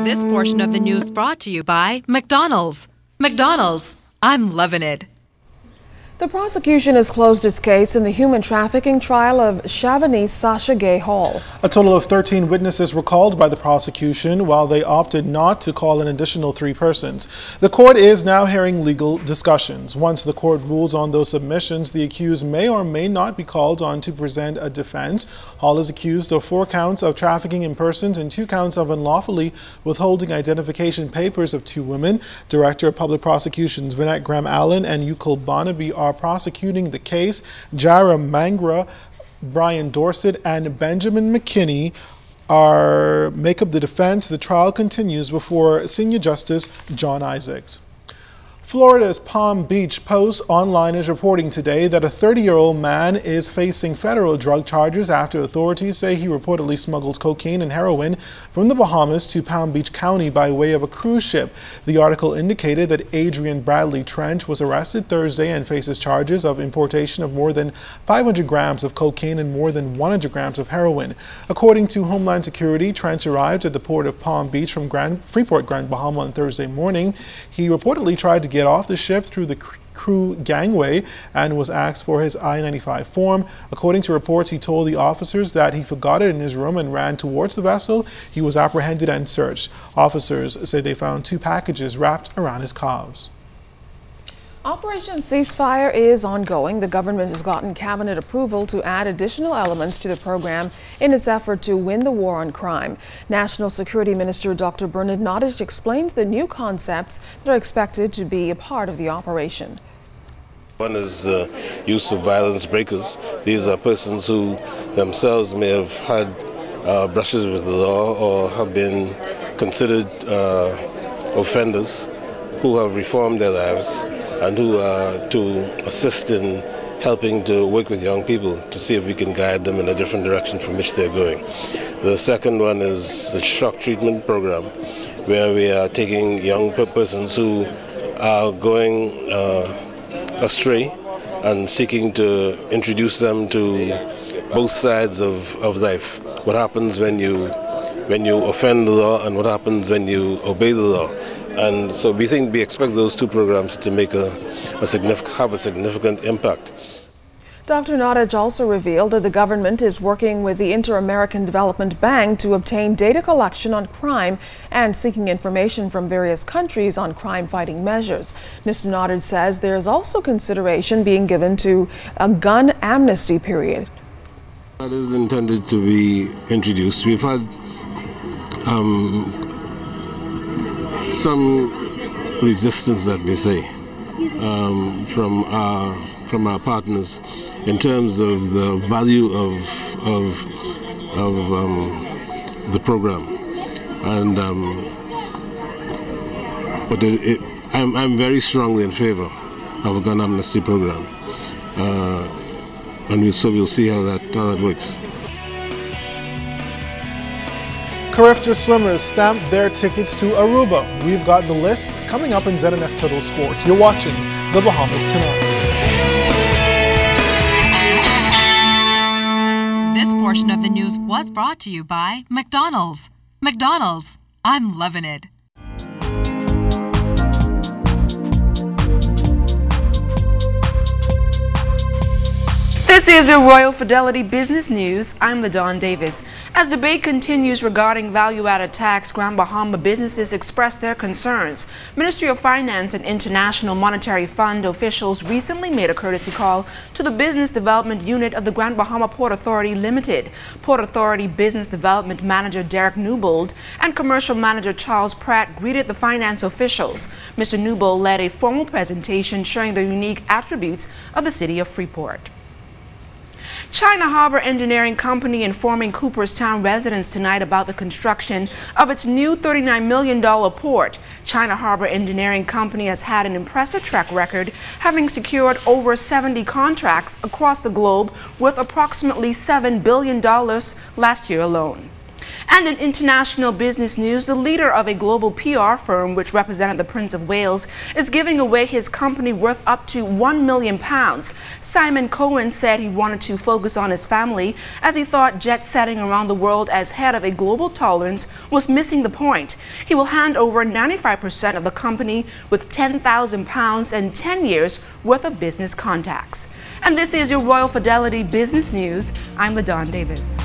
This portion of the news brought to you by McDonald's. McDonald's, I'm loving it. The prosecution has closed its case in the human trafficking trial of Shavani Sasha Gay Hall. A total of 13 witnesses were called by the prosecution, while they opted not to call an additional 3 persons. The court is now hearing legal discussions. Once the court rules on those submissions, the accused may or may not be called on to present a defense. Hall is accused of 4 counts of trafficking in persons and 2 counts of unlawfully withholding identification papers of 2 women. Director of Public Prosecutions Vinette Graham-Allen and Yukul Barnaby are prosecuting the case. Jara Mangra, Brian Dorset, and Benjamin McKinney make up the defense. The trial continues before Senior Justice John Isaacs. Florida's Palm Beach Post Online is reporting today that a 30-year-old man is facing federal drug charges after authorities say he reportedly smuggled cocaine and heroin from the Bahamas to Palm Beach County by way of a cruise ship. The article indicated that Adrian Bradley Trench was arrested Thursday and faces charges of importation of more than 500 grams of cocaine and more than 100 grams of heroin. According to Homeland Security, Trench arrived at the port of Palm Beach from Freeport, Grand Bahama on Thursday morning. He reportedly tried to get off the ship through the crew gangway and was asked for his I-95 form. According to reports, he told the officers that he forgot it in his room and ran towards the vessel. He was apprehended and searched. Officers say they found 2 packages wrapped around his calves. Operation Ceasefire is ongoing. The government has gotten cabinet approval to add additional elements to the program in its effort to win the war on crime. National Security Minister Dr. Bernard Nottage explains the new concepts that are expected to be a part of the operation. One is use of violence breakers. These are persons who themselves may have had brushes with the law or have been considered offenders who have reformed their lives and who are to assist in helping to work with young people to see if we can guide them in a different direction from which they're going. The second one is the shock treatment program, where we are taking young persons who are going astray and seeking to introduce them to both sides of life. What happens when you offend the law and what happens when you obey the law. And so we expect those 2 programs to make have a significant impact. Dr. Nottage also revealed that the government is working with the Inter-American Development Bank to obtain data collection on crime and seeking information from various countries on crime-fighting measures. Mr. Nottage says there is also consideration being given to a gun amnesty period. That is intended to be introduced. We've had some resistance, that we say, from our partners in terms of the value of the program, and but I'm very strongly in favor of a gun amnesty program, and we'll see how that works. Carifta swimmers stamped their tickets to Aruba. We've got the list coming up in ZNS Total Sports. You're watching The Bahamas Tonight. This portion of the news was brought to you by McDonald's. McDonald's, I'm loving it. This is your Royal Fidelity Business News. I'm LaDawn Davis. As debate continues regarding value-added tax, Grand Bahama businesses express their concerns. Ministry of Finance and International Monetary Fund officials recently made a courtesy call to the Business Development Unit of the Grand Bahama Port Authority Limited. Port Authority Business Development Manager Derek Newbold and Commercial Manager Charles Pratt greeted the finance officials. Mr. Newbold led a formal presentation showing the unique attributes of the city of Freeport. China Harbor Engineering Company informing Cooperstown residents tonight about the construction of its new $39 million port. China Harbor Engineering Company has had an impressive track record, having secured over 70 contracts across the globe worth approximately $7 billion last year alone. And in international business news, the leader of a global PR firm which represented the Prince of Wales is giving away his company worth up to £1 million. Simon Cohen said he wanted to focus on his family as he thought jet-setting around the world as head of a global tolerance was missing the point. He will hand over 95% of the company with £10,000 and 10 years worth of business contacts. And this is your Royal Fidelity Business News. I'm LaDon Davis.